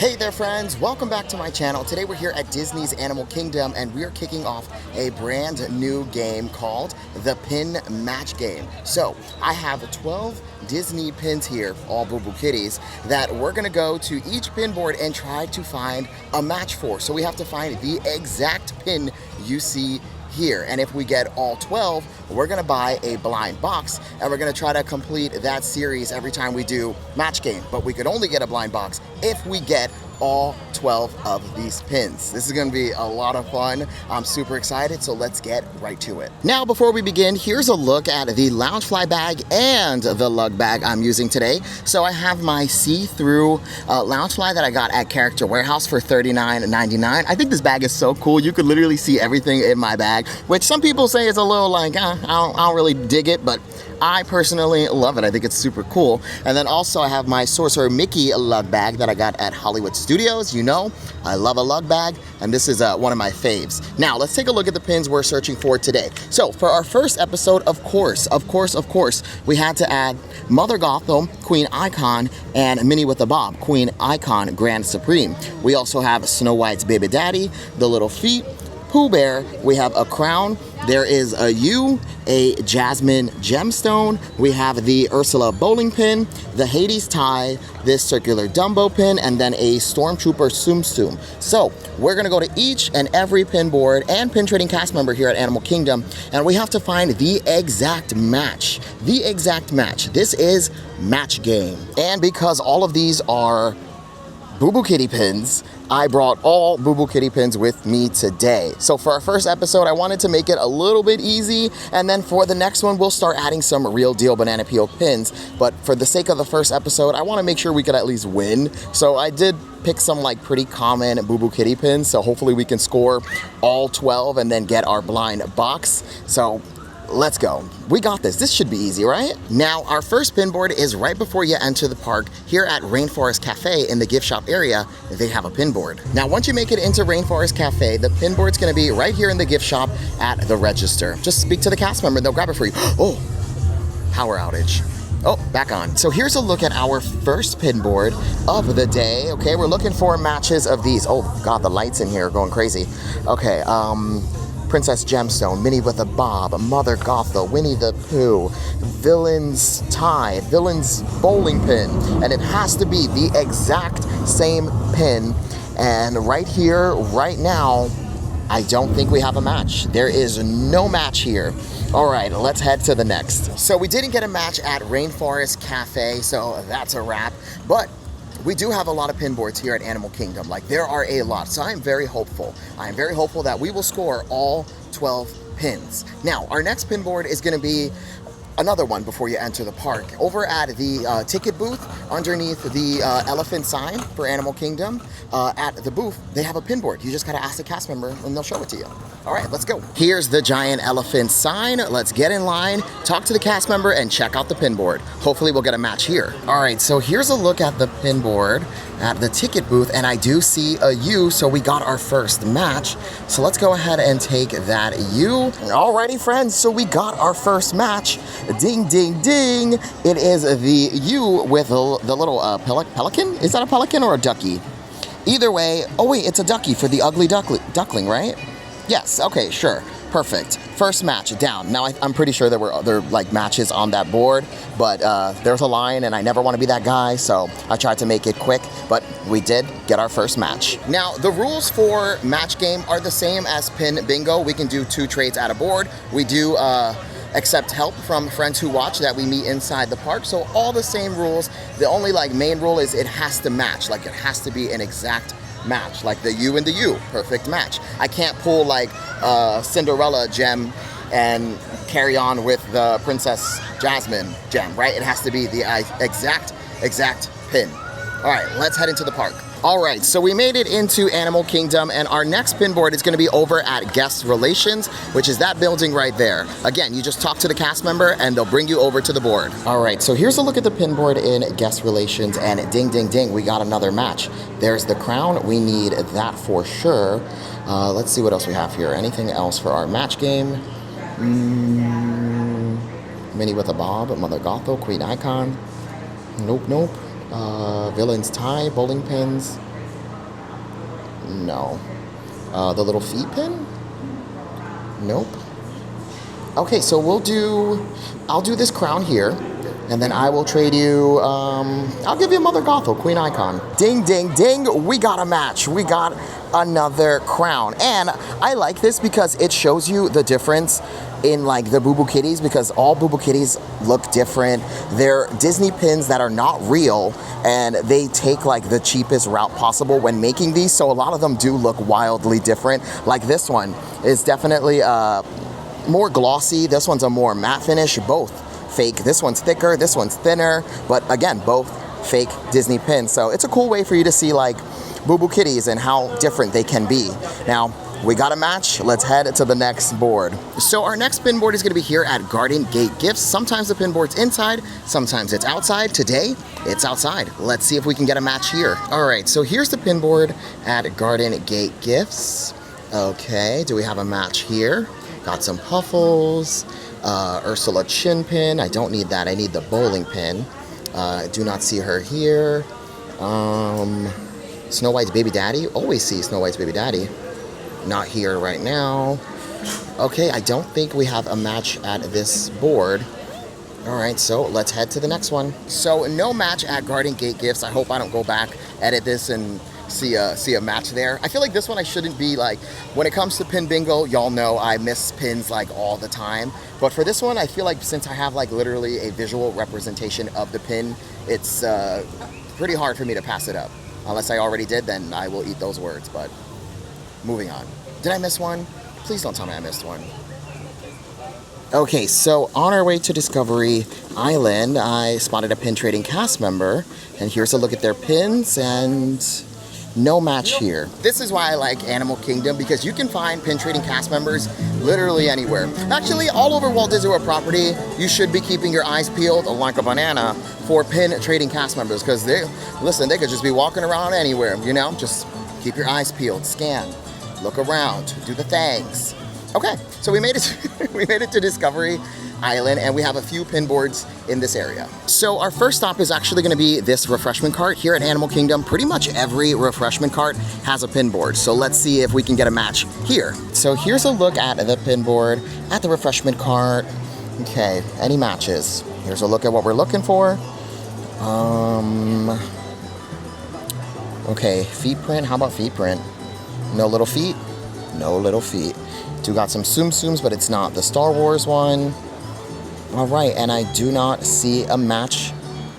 Hey there friends, welcome back to my channel. Today we're here at Disney's Animal Kingdom and we are kicking off a brand new game called the Pin Match Game. So I have 12 Disney pins here, all Boo Boo Kitties, that we're gonna go to each pin board and try to find a match for. So we have to find the exact pin you see here, and if we get all 12, we're gonna buy a blind box and we're gonna try to complete that series every time we do match game. But we could only get a blind box if we get all 12 of these pins. This is gonna be a lot of fun. I'm super excited, so let's get right to it. Now, before we begin, here's a look at the Loungefly bag and the lug bag I'm using today. So I have my see-through Loungefly that I got at Character Warehouse for $39.99. I think this bag is so cool. You could literally see everything in my bag, which some people say is a little like, I don't really dig it, but I personally love it. I think it's super cool. And then also I have my Sorcerer Mickey lug bag that I got at Hollywood Studios. You know, I love a lug bag, and this is one of my faves. Now, let's take a look at the pins we're searching for today. So for our first episode, of course, we had to add Mother Gothel, Queen Icon, and Minnie with a Bob, Queen Icon Grand Supreme. We also have Snow White's Baby Daddy, The Little Feet, Pooh Bear, we have a crown, there is a U, a Jasmine gemstone, we have the Ursula bowling pin, the Hades tie, this circular Dumbo pin, and then a Stormtrooper Tsum Tsum. So we're gonna go to each and every pin board and pin trading cast member here at Animal Kingdom, and we have to find the exact match. The exact match. This is match game. And because all of these are Boo Boo Kitty pins, I brought all Boo Boo Kitty pins with me today. So for our first episode, I wanted to make it a little bit easy, and then for the next one, we'll start adding some real deal banana peel pins. But for the sake of the first episode, I want to make sure we could at least win. So I did pick some like pretty common Boo Boo Kitty pins, so hopefully we can score all 12 and then get our blind box. So let's go. We got this. This should be easy, right? Now, our first pin board is right before you enter the park here at Rainforest Cafe in the gift shop area. They have a pin board. Now, once you make it into Rainforest Cafe, the pin board's gonna be right here in the gift shop at the register. Just speak to the cast member and they'll grab it for you. Oh, power outage. Oh, back on. So here's a look at our first pin board of the day. Okay, we're looking for matches of these. Oh God, the lights in here are going crazy. Okay, Princess Gemstone, Minnie with a Bob, Mother Gothel, Winnie the Pooh, Villain's tie, Villain's bowling pin, and it has to be the exact same pin. And right here, right now, I don't think we have a match. There is no match here. All right, let's head to the next. So we didn't get a match at Rainforest Cafe, so that's a wrap. But we do have a lot of pin boards here at Animal Kingdom. Like, there are a lot, so I'm very hopeful. I'm very hopeful that we will score all 12 pins. Now, our next pin board is gonna be another one before you enter the park. Over at the ticket booth, underneath the elephant sign for Animal Kingdom, at the booth, they have a pin board. You just gotta ask the cast member and they'll show it to you. All right, let's go. Here's the giant elephant sign. Let's get in line, talk to the cast member, and check out the pin board. Hopefully we'll get a match here. All right, so here's a look at the pin board at the ticket booth, and I do see a U, so we got our first match. So let's go ahead and take that U. Alrighty, friends, so we got our first match. Ding, ding, ding. It is the U with the little pelican? Is that a pelican or a ducky? Either way, oh wait, it's a ducky for the ugly duckling, right? Yes, okay, sure, perfect. First match down. Now I'm pretty sure there were other like matches on that board, but there's a line and I never want to be that guy, so I tried to make it quick, but we did get our first match. Now, the rules for match game are the same as pin bingo. We can do 2 trades at a board. We do accept help from friends who watch that we meet inside the park. So all the same rules. The only like main rule is it has to match. Like, it has to be an exact match, like the U and the U, perfect match. I can't pull like Cinderella gem and carry on with the Princess Jasmine gem, right? It has to be the exact pin. All right, let's head into the park. All right, so we made it into Animal Kingdom, and our next pin board is gonna be over at Guest Relations, which is that building right there. Again, you just talk to the cast member and they'll bring you over to the board. All right, so here's a look at the pin board in Guest Relations, and ding, ding, ding, we got another match. There's the crown, we need that for sure. Let's see what else we have here. Anything else for our match game? Minnie with a Bob, Mother Gothel, Queen Icon. Nope, nope. Villain's tie, bowling pins. No. The little feet pin? Nope. Okay, so I'll do this crown here, and then I will trade you, I'll give you a Mother Gothel, Queen Icon. Ding, ding, ding, we got a match. We got another crown. And I like this because it shows you the difference in like the Boo Boo Kitties, because all Boo Boo Kitties look different. They're Disney pins that are not real, and they take like the cheapest route possible when making these, so a lot of them do look wildly different. Like this one is definitely more glossy. This one's a more matte finish, both fake. This one's thicker, this one's thinner, but again, both fake Disney pins. So it's a cool way for you to see like Boo Boo Kitties and how different they can be. Now, we got a match. Let's head to the next board. So our next pin board is gonna be here at Garden Gate Gifts. Sometimes the pin board's inside, sometimes it's outside. Today, it's outside. Let's see if we can get a match here. All right, so here's the pin board at Garden Gate Gifts. Okay, do we have a match here? Got some Puffles, Ursula chin pin. I don't need that, I need the bowling pin. Do not see her here. Snow White's Baby Daddy, always see Snow White's Baby Daddy. Not here right now. Okay, I don't think we have a match at this board. All right, so let's head to the next one. So no match at Garden Gate Gifts. I hope I don't go back, edit this, and see a match there. I feel like this one I shouldn't be like, when it comes to pin bingo, y'all know I miss pins like all the time. But for this one, I feel like since I have like literally a visual representation of the pin, it's pretty hard for me to pass it up. Unless I already did, then I will eat those words, but moving on. Did I miss one? Please don't tell me I missed one. Okay, so on our way to Discovery Island, I spotted a pin trading cast member, and here's a look at their pins, and no match here. This is why I like Animal Kingdom, because you can find pin trading cast members literally anywhere. Actually, all over Walt Disney World property, you should be keeping your eyes peeled like a banana for pin trading cast members, because they could just be walking around anywhere, you know? Just keep your eyes peeled, scan, look around, do the things. Okay, so we made it to Discovery Island, and we have a few pin boards in this area. So our first stop is actually gonna be this refreshment cart here at Animal Kingdom. Pretty much every refreshment cart has a pin board, so let's see if we can get a match here. So here's a look at the pin board at the refreshment cart. Okay, any matches? Here's a look at what we're looking for. Okay, feet print, how about feet print? No little feet? No little feet. Do got some Tsum Tsums, but it's not the Star Wars one. All right, and I do not see a match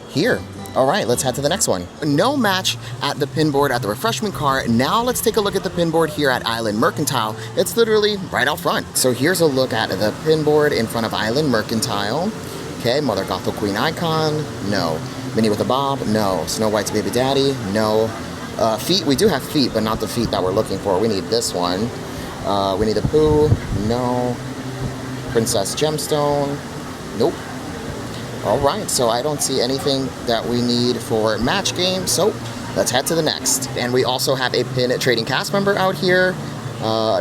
here. All right, let's head to the next one. No match at the pin board at the refreshment cart. Now let's take a look at the pin board here at Island Mercantile. It's literally right out front. So here's a look at the pin board in front of Island Mercantile. Okay, Mother Gothel Queen Icon, no. Minnie with a Bob, no. Snow White's Baby Daddy, no. Feet, we do have feet, but not the feet that we're looking for. We need this one. Winnie the Pooh, no. Princess Gemstone, nope. All right, so I don't see anything that we need for match game, so let's head to the next. And we also have a pin trading cast member out here.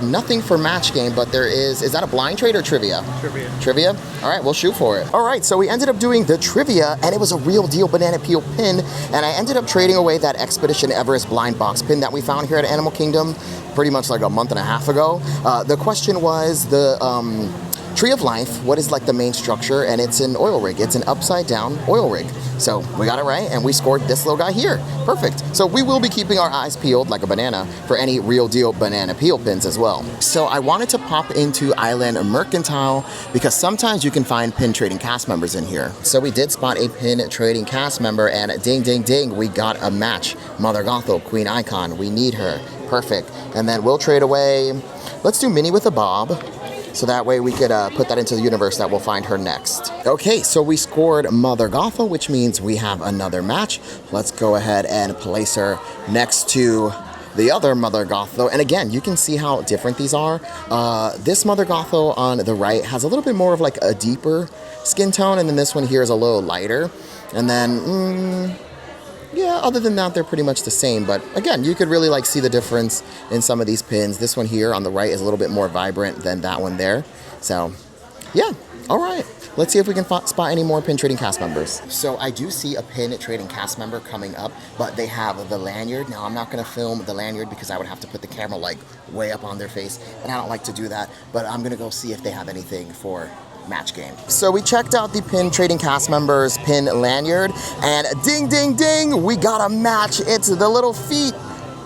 Nothing for match game, but there is that a blind trade or trivia? Trivia. Trivia? All right, we'll shoot for it. All right, so we ended up doing the trivia, and it was a real deal banana peel pin, and I ended up trading away that Expedition Everest blind box pin that we found here at Animal Kingdom pretty much like a month and a half ago. The question was the Tree of Life, what is like the main structure? And it's an oil rig. It's an upside down oil rig. So we got it right, and we scored this little guy here. Perfect. So we will be keeping our eyes peeled like a banana for any real deal banana peel pins as well. So I wanted to pop into Island Mercantile because sometimes you can find pin trading cast members in here. So we did spot a pin trading cast member, and ding, ding, ding, we got a match. Mother Gothel, Queen Icon, we need her. Perfect. And then we'll trade away, let's do Minnie with a Bob. So that way we could put that into the universe that we'll find her next. Okay, so we scored Mother Gothel, which means we have another match. Let's go ahead and place her next to the other Mother Gothel. And again, you can see how different these are. This Mother Gothel on the right has a little bit more of like a deeper skin tone, and then this one here is a little lighter. And then, yeah, other than that, they're pretty much the same. But again, you could really like see the difference in some of these pins. This one here on the right is a little bit more vibrant than that one there. So yeah, All right, let's see if we can spot any more pin trading cast members. So I do see a pin trading cast member coming up, but they have the lanyard. Now I'm not gonna film the lanyard because I would have to put the camera like way up on their face, and I don't like to do that, but I'm gonna go see if they have anything for match game. So we checked out the pin trading cast members pin lanyard, and ding, ding, ding, we got a match. It's the little feet.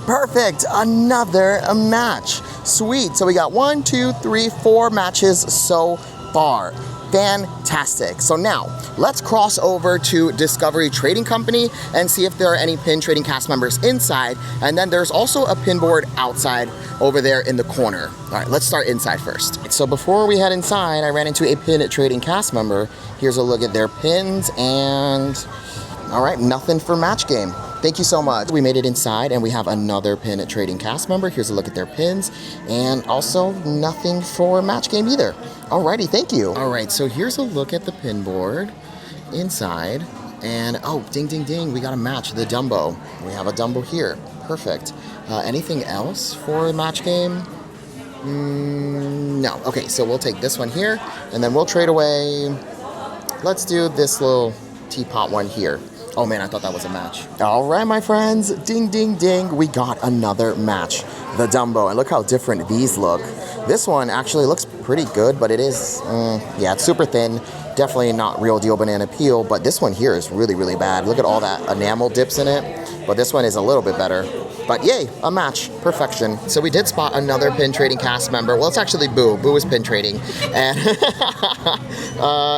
Perfect, another match. Sweet, so we got 1, 2, 3, 4 matches so far. Fantastic. So now, let's cross over to Discovery Trading Company and see if there are any pin trading cast members inside. And then there's also a pin board outside over there in the corner. All right, let's start inside first. So before we head inside, I ran into a pin trading cast member. Here's a look at their pins, and all right, nothing for match game. Thank you so much. We made it inside and we have another pin trading cast member. Here's a look at their pins, and also nothing for match game either. Alrighty, thank you. All right, so here's a look at the pin board inside, and oh, ding, ding, ding, we got a match, the Dumbo. We have a Dumbo here, perfect. Anything else for match game? No, okay, so we'll take this one here, and then we'll trade away. Let's do this little teapot one here. Oh man, I thought that was a match. All right, my friends, ding, ding, ding, we got another match, the Dumbo, and look how different these look. This one actually looks pretty good, but it is, yeah, it's super thin. Definitely not real deal banana peel, but this one here is really, really bad. Look at all that enamel dips in it, but this one is a little bit better. But yay, a match, perfection. So we did spot another pin trading cast member. Well, it's actually Boo. Boo is pin trading. And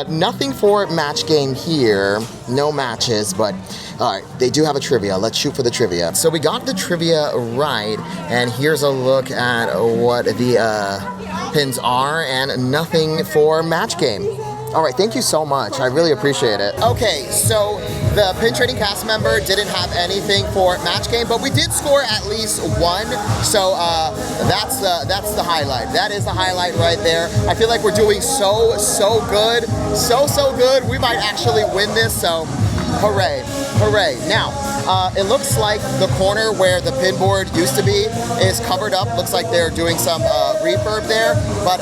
nothing for match game here. No matches, but all right, they do have a trivia. Let's shoot for the trivia. So we got the trivia right, and here's a look at what the pins are, and nothing for match game. All right, thank you so much. I really appreciate it. Okay, so the pin trading cast member didn't have anything for match game, but we did score at least one. So that's the highlight. That is the highlight right there. I feel like we're doing so good, so good. We might actually win this. So hooray, hooray. Now, it looks like the corner where the pin board used to be is covered up. Looks like they're doing some refurb there, but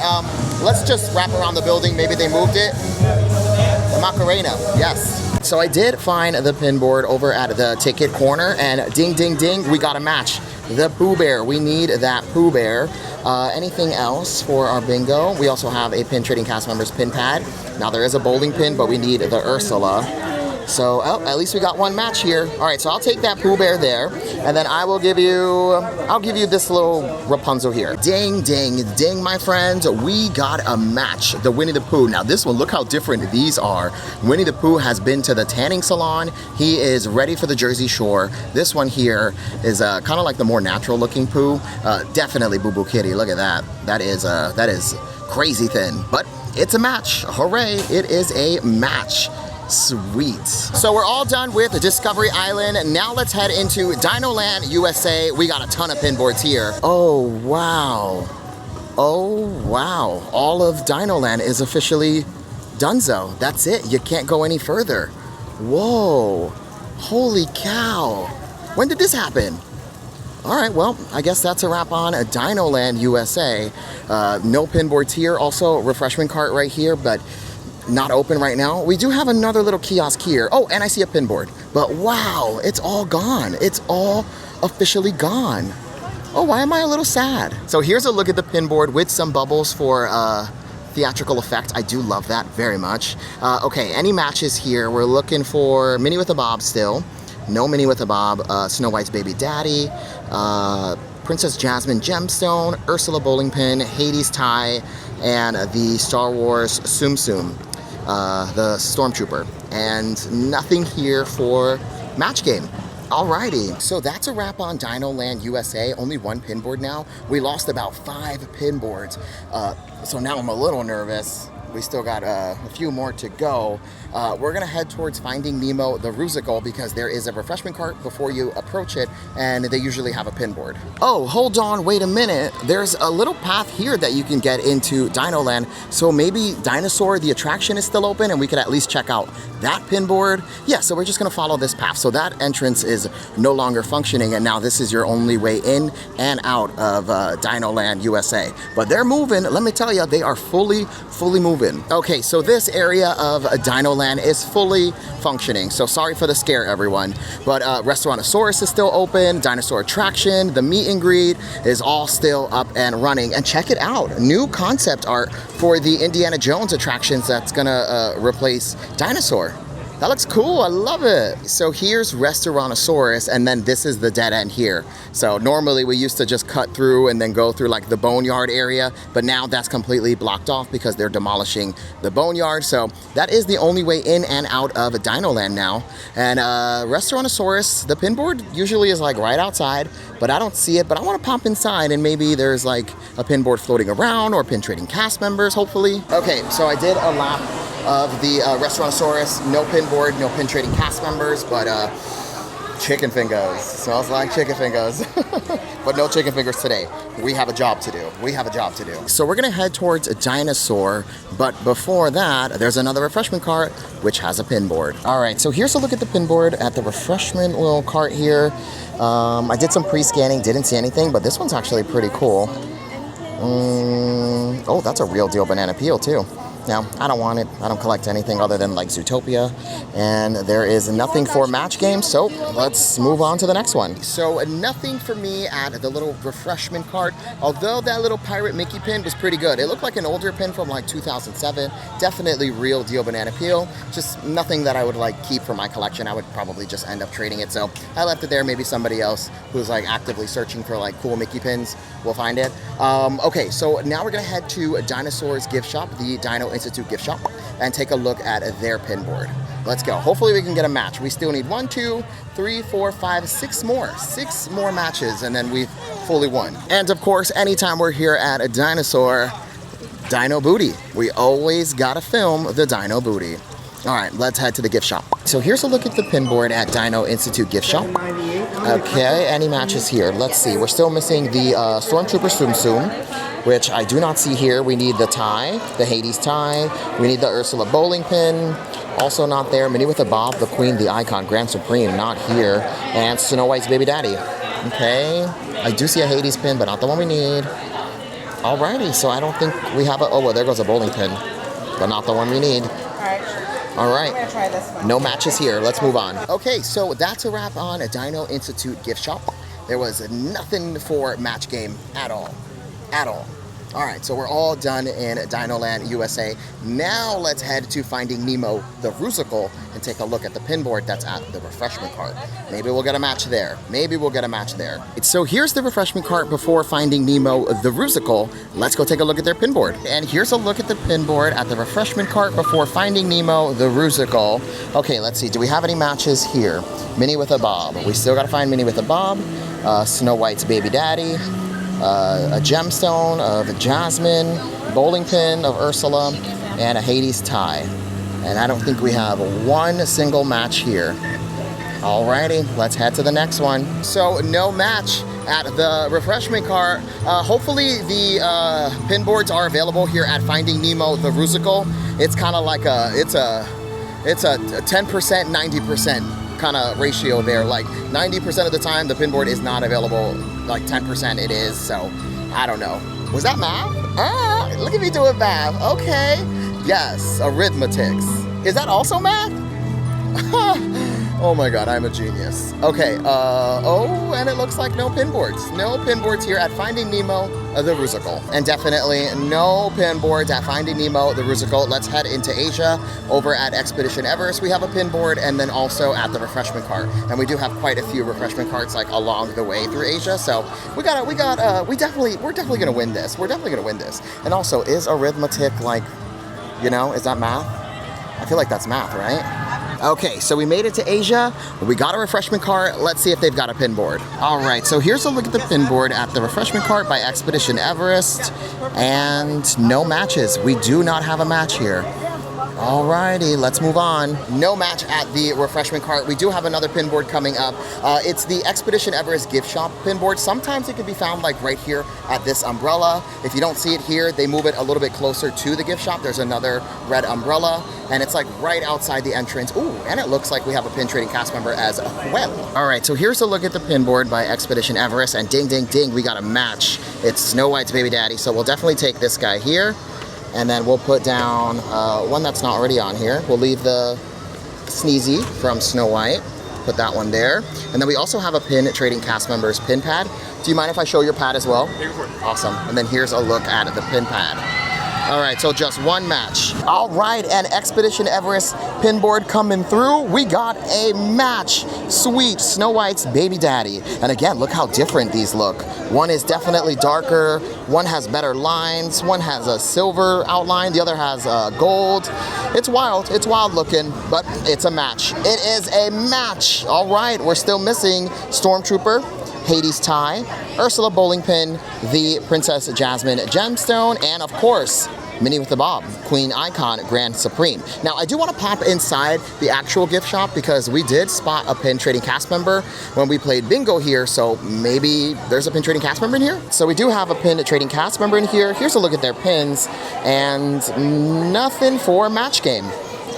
let's just wrap around the building. Maybe they moved it. The Macarena, yes. So I did find the pin board over at the ticket corner, and ding, ding, ding, we got a match. The Pooh Bear, we need that Pooh Bear. Anything else for our bingo? We also have a pin trading cast members pin pad. Now there is a bowling pin, but we need the Ursula. So, oh, at least we got one match here. All right, so I'll take that Pooh Bear there, and then I'll give you this little Rapunzel here. Ding, ding, ding, my friends. We got a match, the Winnie the Pooh. Now this one, look how different these are. Winnie the Pooh has been to the tanning salon. He is ready for the Jersey Shore. This one here is kind of like the more natural looking Pooh. Definitely Boo Boo Kitty, look at that. That is crazy thin, but it's a match. Hooray, it is a match. Sweet. So we're all done with Discovery Island. Now let's head into Dinoland USA. We got a ton of pin boards here. Oh, wow. Oh, wow. All of Dinoland is officially donezo. That's it. You can't go any further. Whoa. Holy cow. When did this happen? All right, well, I guess that's a wrap on Dinoland USA. No pin boards here. Also, refreshment cart right here, but not open right now. We do have another little kiosk here. Oh, and I see a pin board. But wow, it's all gone. It's all officially gone. Oh, why am I a little sad? So here's a look at the pin board with some bubbles for theatrical effect. I do love that very much. Okay, any matches here? We're looking for Minnie with a Bob still. No Minnie with a Bob. Snow White's Baby Daddy. Princess Jasmine Gemstone. Ursula Bowling Pin. Hades Tie. And the Star Wars Tsum Tsum. The Stormtrooper, and nothing here for match game. Alrighty, so that's a wrap on Dinoland USA. Only one pin board now. We lost about 5 pin boards, so now I'm a little nervous. We still got a few more to go. We're gonna head towards Finding Nemo, the Rusical, because there is a refreshment cart before you approach it, and they usually have a pin board. Oh, hold on, wait a minute. There's a little path here that you can get into Dinoland, so maybe Dinosaur, the attraction, is still open, and we could at least check out that pin board. Yeah, so we're just gonna follow this path. So that entrance is no longer functioning, and now this is your only way in and out of Dinoland USA. But they're moving, let me tell you, they are fully moving. open. Okay, so this area of Dinoland is fully functioning. So sorry for the scare, everyone. But Restaurantosaurus is still open. Dinosaur attraction, the meet and greet is all still up and running. And check it out, new concept art for the Indiana Jones attractions that's gonna replace Dinosaur. That looks cool, I love it. So here's Restaurantosaurus, and then this is the dead end here. So normally we used to just cut through and then go through like the boneyard area, but now that's completely blocked off because they're demolishing the boneyard. So that is the only way in and out of Dinoland now. And Restaurantosaurus, the pin board usually is like right outside, but I don't see it, but I wanna pop inside and maybe there's like a pin board floating around or pin trading cast members, hopefully. Okay, so I did a lap of the Restaurantosaurus, no pin board, no pin trading cast members, but chicken fingers. Smells like chicken fingers. But no chicken fingers today. We have a job to do. We have a job to do. So we're gonna head towards a dinosaur, but before that, there's another refreshment cart, which has a pin board. All right, so here's a look at the pin board at the refreshment little cart here. I did some pre-scanning, didn't see anything, but this one's actually pretty cool. Oh, that's a real deal banana peel too. Now, I don't want it. I don't collect anything other than like Zootopia. And there is nothing for match games, so let's move on to the next one. So nothing for me at the little refreshment cart, although that little Pirate Mickey pin was pretty good. It looked like an older pin from like 2007. Definitely real deal banana peel. Just nothing that I would like keep for my collection. I would probably just end up trading it. So I left it there. Maybe somebody else who's like actively searching for like cool Mickey pins will find it. Okay, so now we're gonna head to Dinosaur's gift shop, the Dino Institute gift shop, and take a look at their pin board. Let's go. Hopefully we can get a match. We still need 1, 2, 3, 4, 5, 6 more. 6 more matches and then we've fully won. And of course, anytime we're here at a dinosaur, Dino Booty. We always gotta film the Dino Booty. All right, let's head to the gift shop. So here's a look at the pin board at Dino Institute gift shop. Okay, any matches here? Let's see. We're still missing the Stormtrooper Tsum Tsum, which I do not see here. We need the tie, the Hades tie. We need the Ursula bowling pin. Also not there. Minnie with a Bob, the Queen, the Icon, Grand Supreme, not here. And Snow White's baby daddy. Okay, I do see a Hades pin, but not the one we need. Alrighty, so I don't think we have a, oh, well, there goes a bowling pin, but not the one we need. All right, I'm gonna try this one. No matches here, let's move on. Okay, so that's a wrap on a Dino Institute gift shop. There was nothing for match game at all, at all. All right, so we're all done in Dinoland USA. Now let's head to Finding Nemo, the Rusical, and take a look at the pin board that's at the refreshment cart. Maybe we'll get a match there. Maybe we'll get a match there. So here's the refreshment cart before Finding Nemo, the Rusical. Let's go take a look at their pin board. And here's a look at the pin board at the refreshment cart before Finding Nemo, the Rusical. Okay, let's see. Do we have any matches here? Minnie with a Bob. We still gotta find Minnie with a Bob. Snow White's baby daddy. A gemstone of Jasmine, bowling pin of Ursula, and a Hades tie. And I don't think we have one single match here. Alrighty, let's head to the next one. So no match at the refreshment cart. Hopefully the pin boards are available here at Finding Nemo, the Rusical. It's kind of like it's a 10%, 90%. Kind of ratio there. Like 90% of the time the pin board is not available, like 10% it is, so I don't know. Was that math? Ah, look at me doing math. Okay, yes, arithmetics. Is that also math? Oh my god, I'm a genius. Okay, oh, and it looks like no pin boards. No pin boards here at Finding Nemo, the Rusical. And definitely no pin boards at Finding Nemo, the Rusical. Let's head into Asia. Over at Expedition Everest, we have a pin board, and then also at the refreshment cart. And we do have quite a few refreshment carts like along the way through Asia. So we're definitely gonna win this. We're definitely gonna win this. And also, is arithmetic like, you know, is that math? I feel like that's math, right? Okay, so we made it to Asia. We got a refreshment cart. Let's see if they've got a pin board. All right, so here's a look at the pin board at the refreshment cart by Expedition Everest. And no matches. We do not have a match here. Alrighty, let's move on. No match at the refreshment cart. We do have another pin board coming up. It's the Expedition Everest gift shop pin board. Sometimes it can be found like right here at this umbrella. If you don't see it here, they move it a little bit closer to the gift shop. There's another red umbrella, and it's like right outside the entrance. Ooh, and it looks like we have a pin trading cast member as well. All right, so here's a look at the pin board by Expedition Everest, and ding, ding, ding, we got a match. It's Snow White's baby daddy, so we'll definitely take this guy here. And then we'll put down one that's not already on here. We'll leave the Sneezy from Snow White. Put that one there. And then we also have a pin trading cast members pin pad. Do you mind if I show your pad as well? Awesome. And then here's a look at the pin pad. All right, so just one match. All right, and Expedition Everest pin board coming through. We got a match. Sweet Snow White's baby daddy. And again, look how different these look. One is definitely darker. One has better lines. One has a silver outline. The other has gold. It's wild looking, but it's a match. It is a match. All right, we're still missing Stormtrooper, Hades tie, Ursula bowling pin, the Princess Jasmine gemstone, and of course, Minnie with the Bob, Queen Icon Grand Supreme. Now, I do want to pop inside the actual gift shop because we did spot a pin trading cast member when we played bingo here, so maybe there's a pin trading cast member in here? So we do have a pin trading cast member in here. Here's a look at their pins, and nothing for match game.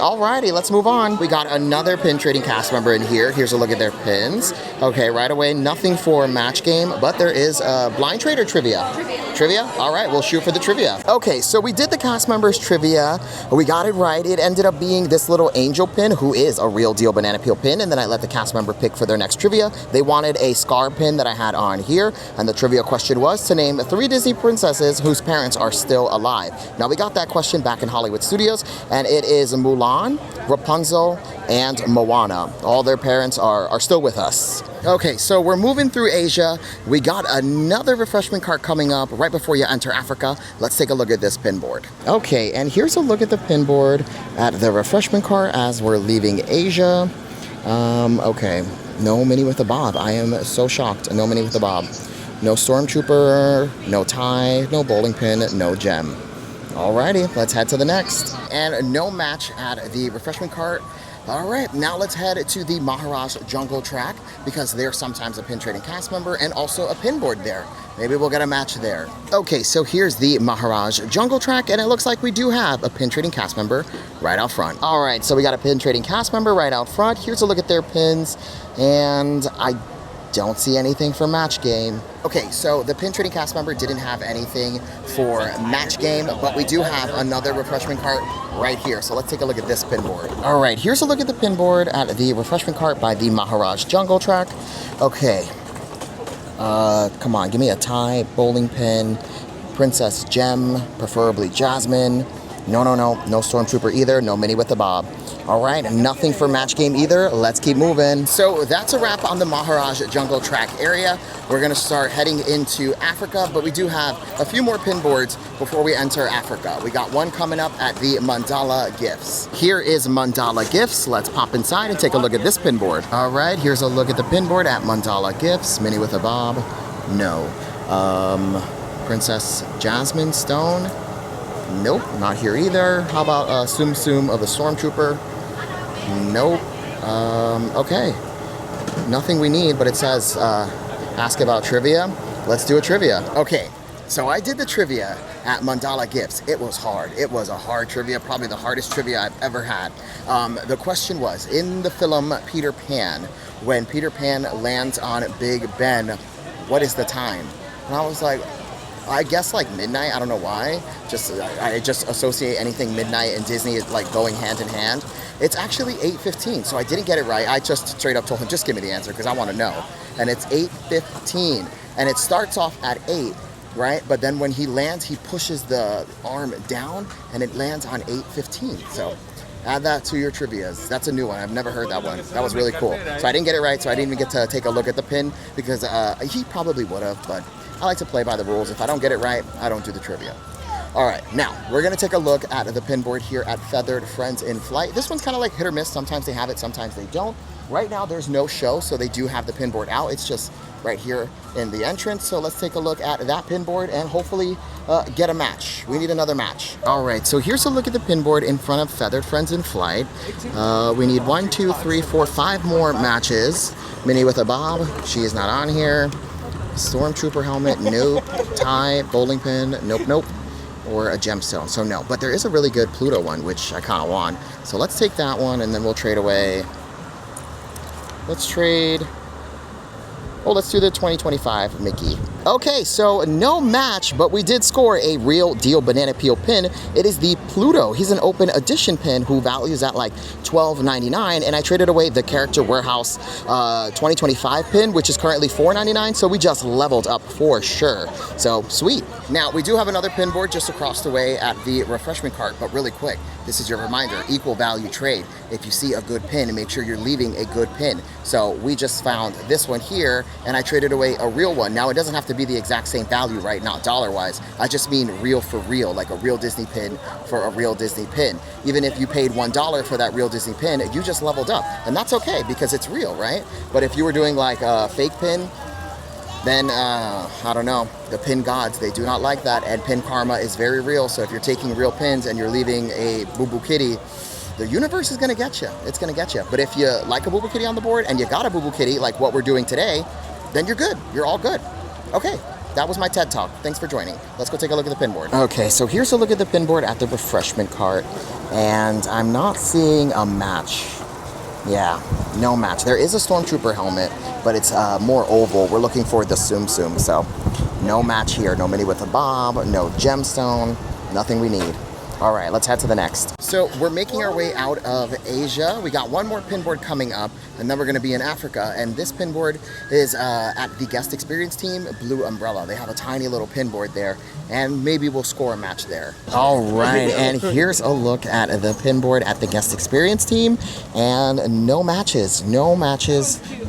Alrighty, let's move on. We got another pin trading cast member in here. Here's a look at their pins. Okay, right away, nothing for match game, but there is a blind trader trivia. Trivia? All right, we'll shoot for the trivia. Okay, so we did the cast members trivia. We got it right. It ended up being this little angel pin, who is a real deal banana peel pin, and then I let the cast member pick for their next trivia. They wanted a scar pin that I had on here, and the trivia question was to name 3 Disney princesses whose parents are still alive. Now, we got that question back in Hollywood Studios, and it is Mulan, Rapunzel, and Moana. All their parents are still with us. Okay, so we're moving through Asia. We got another refreshment cart coming up right before you enter Africa. Let's take a look at this pin board. Okay, and here's a look at the pin board at the refreshment cart as we're leaving Asia. Okay, no Minnie with the Bob. I am so shocked. No Minnie with the Bob. No Stormtrooper, no tie, no bowling pin, no gem. Alrighty, let's head to the next. And no match at the refreshment cart. All right, now let's head to the Maharaj Jungle Track because there's sometimes a pin trading cast member and also a pin board there. Maybe we'll get a match there. Okay, so here's the Maharaj Jungle Track, and it looks like we do have a pin trading cast member right out front. All right, so we got a pin trading cast member right out front. Here's a look at their pins, and I don't see anything for match game. Okay, so the pin trading cast member didn't have anything for match game, but we do have another refreshment cart right here. So let's take a look at this pin board. All right, here's a look at the pin board at the refreshment cart by the Maharaj Jungle Track. Okay, come on, give me a tie, bowling pin, Princess Gem, preferably Jasmine. No Stormtrooper either, no Minnie with the Bob. All right, nothing for match game either. Let's keep moving. So that's a wrap on the Maharaj Jungle Track area. We're gonna start heading into Africa, but we do have a few more pin boards before we enter Africa. We got one coming up at the Mandala Gifts. Here is Mandala Gifts. Let's pop inside and take a look at this pin board. All right, here's a look at the pin board at Mandala Gifts. Minnie with a Bob, no. Princess Jasmine Stone, nope, not here either. How about Tsum Tsum of the Stormtrooper? Nope. Okay. Nothing we need, but it says ask about trivia. Let's do a trivia. Okay, so I did the trivia at Mandala Gifts. It was hard. It was a hard trivia, probably the hardest trivia I've ever had. The question was, in the film Peter Pan, when Peter Pan lands on Big Ben, what is the time? And I was like, I guess like midnight. I don't know why. I just associate anything midnight and Disney like going hand in hand. It's actually 8:15, so I didn't get it right. I just straight up told him, just give me the answer because I want to know. And it's 8:15, and it starts off at 8, right? But then when he lands, he pushes the arm down, and it lands on 8:15. So add that to your trivias. That's a new one. I've never heard that one. That was really cool. So I didn't get it right, so I didn't even get to take a look at the pin because he probably would have, but I like to play by the rules. If I don't get it right, I don't do the trivia. All right, now we're gonna take a look at the pin board here at Feathered Friends in Flight. This one's kind of like hit or miss. Sometimes they have it, sometimes they don't. Right now there's no show, so they do have the pin board out. It's just right here in the entrance. So let's take a look at that pin board and hopefully get a match. We need another match. All right, so here's a look at the pin board in front of Feathered Friends in Flight. We need 1, 2, 3, 4, 5 more matches. Minnie with a Bob, she is not on here. Stormtrooper helmet, nope. Tie, bowling pin, nope. Or a gemstone, so no. But there is a really good Pluto one, which I kind of want. So let's take that one and then we'll trade away. Let's trade Oh, let's do the 2025 Mickey. Okay, so no match, but we did score a real deal banana peel pin. It is the Pluto. He's an open edition pin who values at like $12.99, and I traded away the Character Warehouse 2025 pin, which is currently $4.99, so we just leveled up for sure. So sweet. Now, we do have another pin board just across the way at the refreshment cart, but really quick, this is your reminder, equal value trade. If you see a good pin, make sure you're leaving a good pin. So we just found this one here, and I traded away a real one. Now, it doesn't have to be the exact same value, right? Not dollar-wise. I just mean real for real, like a real Disney pin for a real Disney pin. Even if you paid $1 for that real Disney pin, you just leveled up. And that's okay because it's real, right? But if you were doing like a fake pin, then I don't know, the pin gods, they do not like that, and pin karma is very real. So if you're taking real pins and you're leaving a boo-boo kitty, the universe is gonna get you. It's gonna get you. But if you like a boo-boo kitty on the board and you got a boo-boo kitty like what we're doing today, then you're good. You're all good. Okay, that was my TED Talk. Thanks for joining. Let's go take a look at the pin board. Okay, so here's a look at the pin board at the refreshment cart, and I'm not seeing a match. Yeah, no match. There is a Stormtrooper helmet, but it's more oval. We're looking for the Tsum Tsum, so no match here. No mini with a bob, no gemstone, nothing we need. All right, let's head to the next. So we're making our way out of Asia. We got one more pin board coming up, and then we're gonna be in Africa. And this pin board is at the guest experience team, Blue Umbrella. They have a tiny little pin board there, and maybe we'll score a match there. All right, and here's a look at the pin board at the guest experience team, and no matches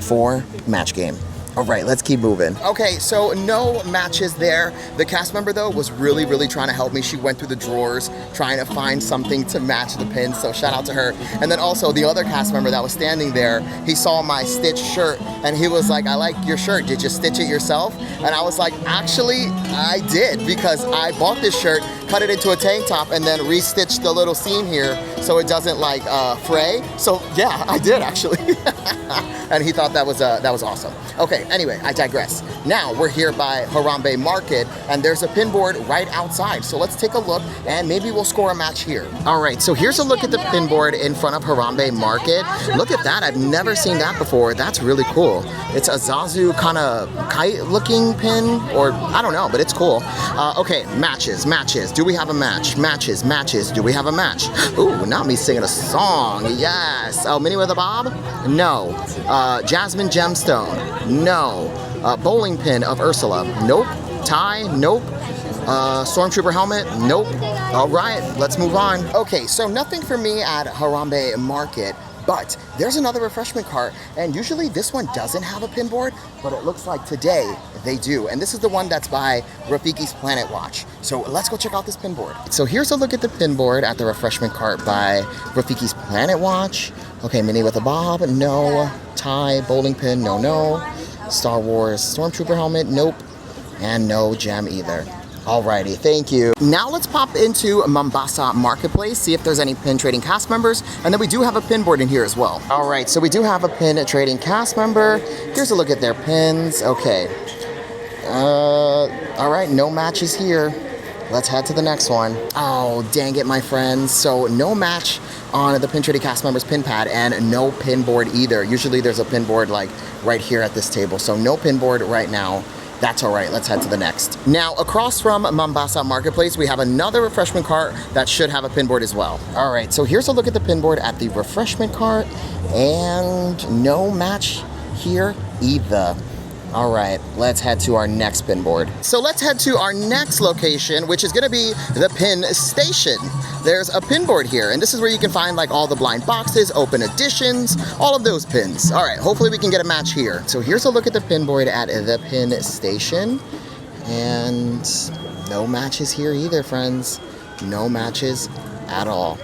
for match game. All right, let's keep moving. Okay, so no matches there. The cast member, though, was really trying to help me. She went through the drawers trying to find something to match the pins, so shout out to her. And then also the other cast member that was standing there, he saw my stitched shirt, and he was like, I like your shirt. Did you stitch it yourself? And I was like, actually, I did, because I bought this shirt, cut it into a tank top, and then restitched the little seam here so it doesn't like fray. So yeah, I did actually. And he thought that was awesome. Okay, anyway, I digress. Now we're here by Harambe Market, and there's a pin board right outside. So let's take a look, and maybe we'll score a match here. All right, so here's a look at the pin board in front of Harambe Market. Look at that, I've never seen that before. That's really cool. It's a Zazu kind of kite-looking pin, or I don't know, but it's cool. Okay, matches. Do we have a match? Matches. Do we have a match? Ooh, not me singing a song. Yes. Oh, mini with a bob? No. Jasmine gemstone? No. Bowling pin of Ursula? Nope. Tie? Nope. Stormtrooper helmet? Nope. All right, let's move on. Okay, so nothing for me at Harambe Market, but there's another refreshment cart, and usually this one doesn't have a pin board, but it looks like today they do. And this is the one that's by Rafiki's Planet Watch. So let's go check out this pin board. So here's a look at the pin board at the refreshment cart by Rafiki's Planet Watch. Okay, mini with a bob, no. Tie, bowling pin, no. Star Wars Stormtrooper helmet, nope. And no gem either. Alrighty, thank you. Now let's pop into Mombasa Marketplace, see if there's any pin trading cast members, and then we do have a pin board in here as well. Alright, so we do have a pin trading cast member. Here's a look at their pins. Okay. Alright, no matches here. Let's head to the next one. Oh, dang it, my friends. So no match on the pin trading cast members pin pad, and no pin board either. Usually there's a pin board like right here at this table, so no pin board right now. That's all right, let's head to the next. Now, across from Mombasa Marketplace, we have another refreshment cart that should have a pin board as well. All right, so here's a look at the pin board at the refreshment cart, and no match here either. All right, let's head to our next pin board. So let's head to our next location, which is gonna be the pin station. There's a pin board here, and this is where you can find like all the blind boxes, open editions, all of those pins. All right, hopefully we can get a match here. So here's a look at the pin board at the pin station, and no matches here either, friends. No matches at all.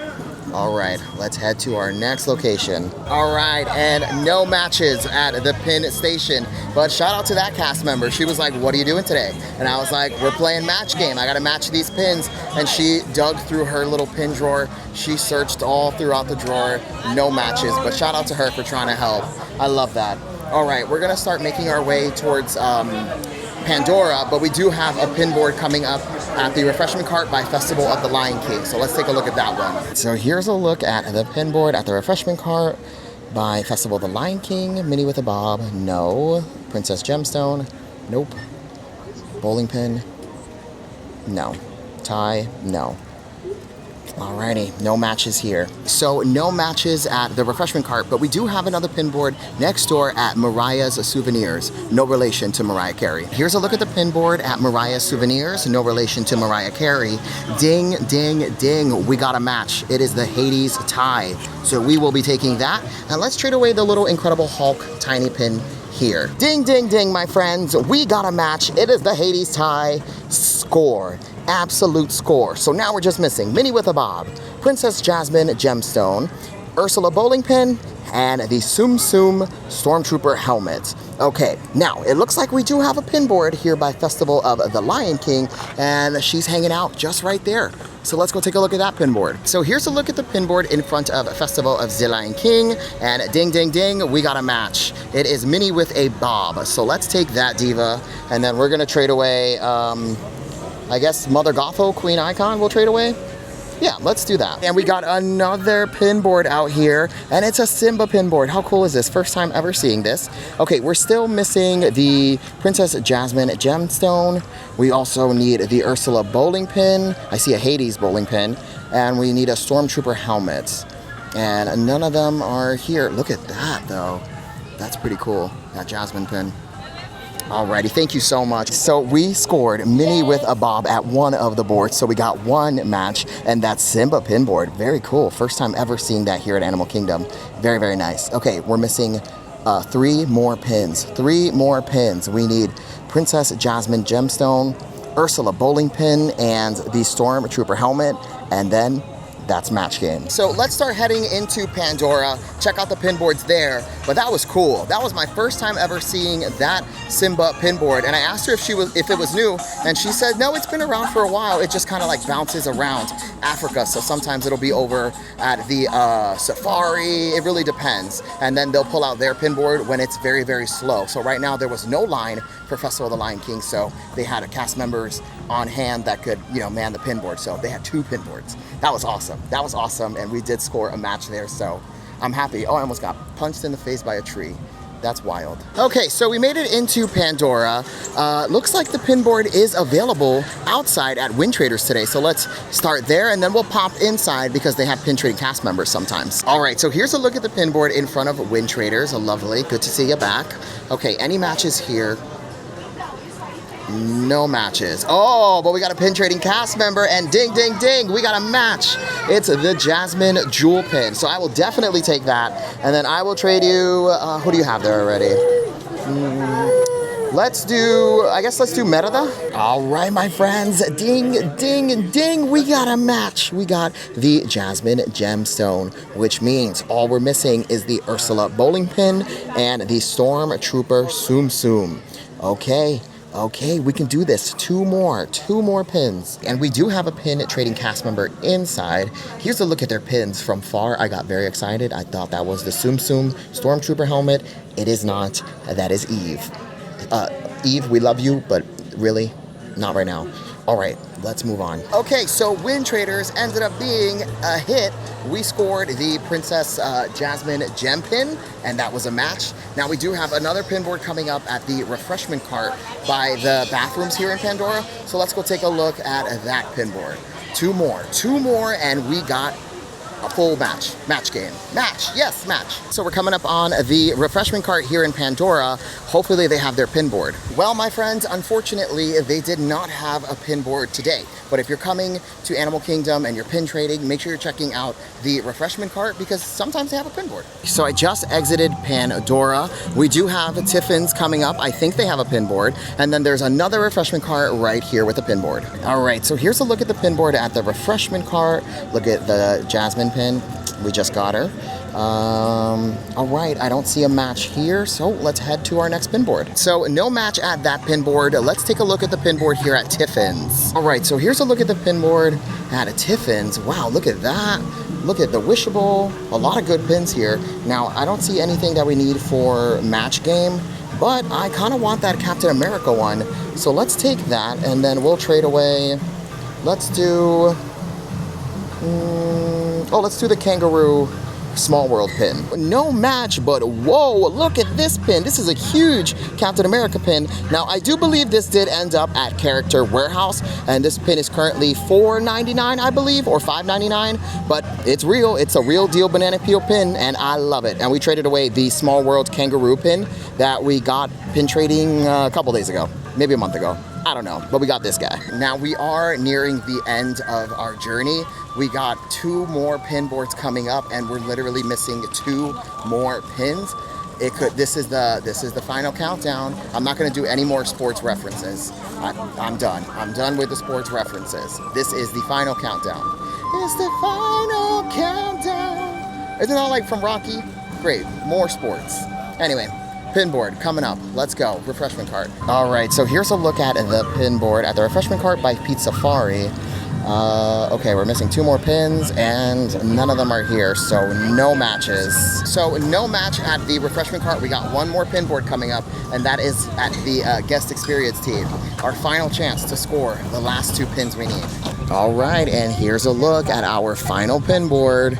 All right, let's head to our next location. All right, and no matches at the pin station. But shout out to that cast member. She was like, what are you doing today? And I was like, we're playing match game. I gotta match these pins. And she dug through her little pin drawer. She searched all throughout the drawer, no matches. But shout out to her for trying to help. I love that. All right, we're gonna start making our way towards Pandora, but we do have a pin board coming up at the refreshment cart by Festival of the Lion King. So let's take a look at that one. So here's a look at the pin board at the refreshment cart, by Festival of the Lion King. Minnie with a Bob, no. Princess Gemstone, nope. Bowling pin, no. Tie, no. Alrighty, no matches here. So no matches at the refreshment cart, but we do have another pin board next door at Mariah's Souvenirs. No relation to Mariah Carey. Here's a look at the pin board at Mariah's Souvenirs. No relation to Mariah Carey. Ding, ding, ding. We got a match. It is the Hades tie. So we will be taking that. And let's trade away the little Incredible Hulk tiny pin here. Ding, ding, ding, my friends. We got a match. It is the Hades tie. Score. Absolute score. So now we're just missing Minnie with a Bob, Princess Jasmine Gemstone, Ursula bowling pin, and the Tsum Tsum Stormtrooper helmet. Okay, now it looks like we do have a pin board here by Festival of the Lion King, and she's hanging out just right there. So let's go take a look at that pin board. So here's a look at the pin board in front of Festival of the Lion King, and ding, ding, ding, we got a match. It is Minnie with a Bob. So let's take that diva, and then we're gonna trade away, I guess Mother Gothel, Queen Icon, we'll trade away. Yeah, let's do that. And we got another pin board out here, and it's a Simba pin board. How cool is this? First time ever seeing this. Okay, we're still missing the Princess Jasmine Gemstone. We also need the Ursula bowling pin. I see a Hades bowling pin, and we need a Stormtrooper helmet. And none of them are here. Look at that, though. That's pretty cool, that Jasmine pin. Alrighty, thank you so much. So we scored Minnie with a Bob at one of the boards, so we got one match, and that's Simba pin board. Very cool. First time ever seeing that here at Animal Kingdom. Very, very nice. Okay, we're missing 3 more pins. 3 more pins. We need Princess Jasmine Gemstone, Ursula bowling pin, and the Stormtrooper helmet, and then that's match game. So let's start heading into Pandora. Check out the pin boards there. But that was cool. That was my first time ever seeing that Simba pin board. And I asked her if it was new, and she said, no, it's been around for a while. It just kind of like bounces around Africa. So sometimes it'll be over at the safari. It really depends. And then they'll pull out their pin board when it's very, very slow. So right now there was no line for Festival of the Lion King. So they had a cast members on hand that could, you know, man the pin board. So they had 2 pin boards. That was awesome. That was awesome, and we did score a match there, so I'm happy. Oh, I almost got punched in the face by a tree. That's wild. Okay, so we made it into Pandora. Looks like the pin board is available outside at Win Traders today, so let's start there, and then we'll pop inside because they have pin trading cast members sometimes. All right, so here's a look at the pin board in front of Win Traders. Lovely, good to see you back. Okay, any matches here? No matches. Oh, but we got a pin trading cast member, and ding, ding, ding, we got a match. It's the Jasmine jewel pin. So I will definitely take that. And then I will trade you, who do you have there already? Let's do, I guess let's do Merida. All right, my friends, ding, ding, ding, we got a match. We got the Jasmine Gemstone, which means all we're missing is the Ursula bowling pin and the Stormtrooper Tsum Tsum. Okay, we can do this. 2 more pins. And we do have a pin trading cast member inside. Here's a look at their pins from far. I got very excited. I thought that was the Tsum Tsum Stormtrooper helmet. It is not. That is Eve. Eve, we love you, but really, not right now. All right, let's move on. Okay, so Win Traders ended up being a hit. We scored the Princess Jasmine gem pin, and that was a match. Now we do have another pin board coming up at the refreshment cart by the bathrooms here in Pandora. So let's go take a look at that pin board. 2 more, and we got a full match game. Yes, match. So we're coming up on the refreshment cart here in Pandora. Hopefully they have their pin board. Well, my friends, unfortunately, they did not have a pin board today. But if you're coming to Animal Kingdom and you're pin trading, make sure you're checking out the refreshment cart because sometimes they have a pin board. So I just exited Pandora. We do have Tiffin's coming up. I think they have a pin board. And then there's another refreshment cart right here with a pin board. All right, so here's a look at the pin board at the refreshment cart. Look at the Jasmine pin. We just got her. All right, I don't see a match here, so let's head to our next pin board. So no match at that pin board. Let's take a look at the pin board here at Tiffin's. All right, so here's a look at the pin board at Tiffin's. Wow, look at that. Look at the wishable. A lot of good pins here. Now, I don't see anything that we need for match game, but I kind of want that Captain America one. So let's take that, and then we'll trade away. Let's do... let's do the kangaroo Small World pin. No match, but whoa, look at this pin. This is a huge Captain America pin. Now, I do believe this did end up at Character Warehouse, and this pin is currently $4.99, I believe, or $5.99, but it's real. It's a real deal banana peel pin, and I love it. And we traded away the Small World kangaroo pin that we got pin trading a couple days ago, maybe a month ago. I don't know, but we got this guy. Now we are nearing the end of our journey. We got 2 more pin boards coming up, and we're literally missing 2 more pins. This is the final countdown. I'm not going to do any more sports references. I'm done. I'm done with the sports references. This is the final countdown. It's the final countdown. Isn't that like from Rocky? Great, more sports. Anyway, pin board coming up. Let's go. Refreshment cart. All right, so here's a look at the pin board at the refreshment cart by Pete Safari. Okay, we're missing 2 more pins, and none of them are here, so no matches. So no match at the refreshment cart. We got 1 more pin board coming up, and that is at the guest experience team. Our final chance to score the last 2 pins we need. All right, and here's a look at our final pin board,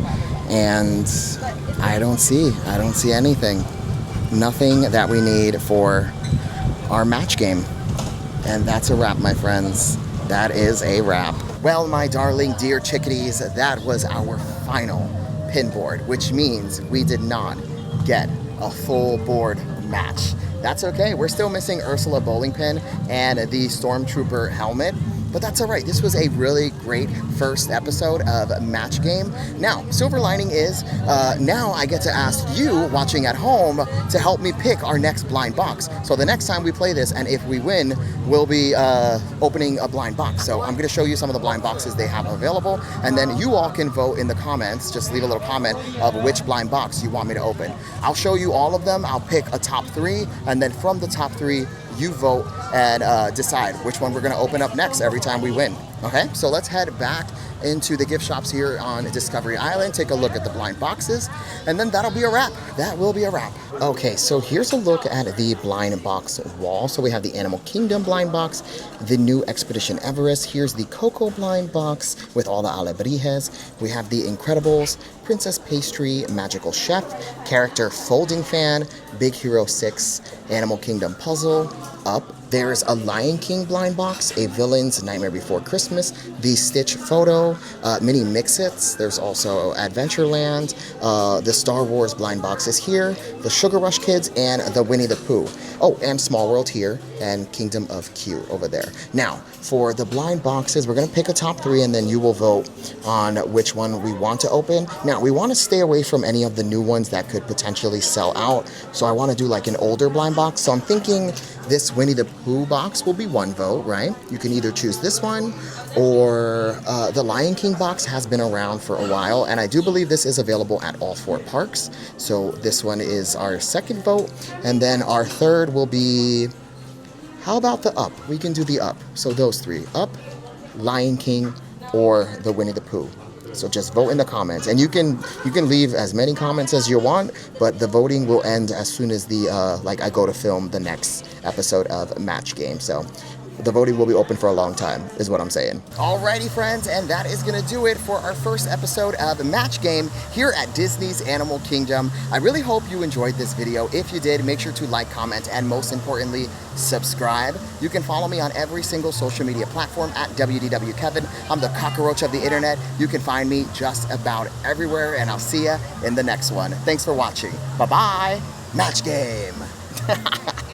and I don't see anything. Nothing that we need for our match game. And that's a wrap, my friends. That is a wrap. Well, my darling dear chickadees, that was our final pin board, which means we did not get a full board match. That's okay. We're still missing Ursula bowling pin and the Stormtrooper helmet. But that's all right. This was a really great first episode of Match Game. Now, silver lining is now I get to ask you watching at home to help me pick our next blind box. So the next time we play this, and if we win, we'll be opening a blind box. So I'm going to show you some of the blind boxes they have available, and then you all can vote in the comments. Just leave a little comment of which blind box you want me to open. I'll show you all of them. I'll pick a top 3, and then from the top 3, you vote and decide which one we're going to open up next every time we win. Okay, so let's head back into the gift shops here on Discovery Island, take a look at the blind boxes, and then that'll be a wrap. That will be a wrap. Okay, so here's a look at the blind box wall. So we have the Animal Kingdom blind box, the new Expedition Everest. Here's the Coco blind box with all the alebrijes. We have the Incredibles, Princess Pastry, Magical Chef, Character Folding Fan, Big Hero 6, Animal Kingdom Puzzle, Up. There's a Lion King blind box, a Villain's Nightmare Before Christmas, the Stitch Photo, mini Mix-Its. There's also Adventureland. The Star Wars blind box is here, the Sugar Rush Kids, and the Winnie the Pooh. Oh, and Small World here, and Kingdom of Q over there. Now, for the blind boxes, we're going to pick a top 3, and then you will vote on which one we want to open. Now, we want to stay away from any of the new ones that could potentially sell out, so I want to do like an older blind box. So I'm thinking this Winnie the Pooh box will be 1 vote, right? You can either choose this one, or the Lion King box has been around for a while, and I do believe this is available at all 4 parks. So this one is our 2nd vote, and then our 3rd will be, how about the Up? We can do the Up. So those 3, Up, Lion King, or the Winnie the Pooh. So just vote in the comments, and you can leave as many comments as you want, but the voting will end as soon as the I go to film the next episode of Match Game. So the voting will be open for a long time, is what I'm saying. Alrighty, friends, and that is gonna do it for our first episode of Match Game here at Disney's Animal Kingdom. I really hope you enjoyed this video. If you did, make sure to like, comment, and most importantly, subscribe. You can follow me on every single social media platform at WDW Kevin. I'm the cockroach of the internet. You can find me just about everywhere, and I'll see you in the next one. Thanks for watching. Bye-bye. Match Game.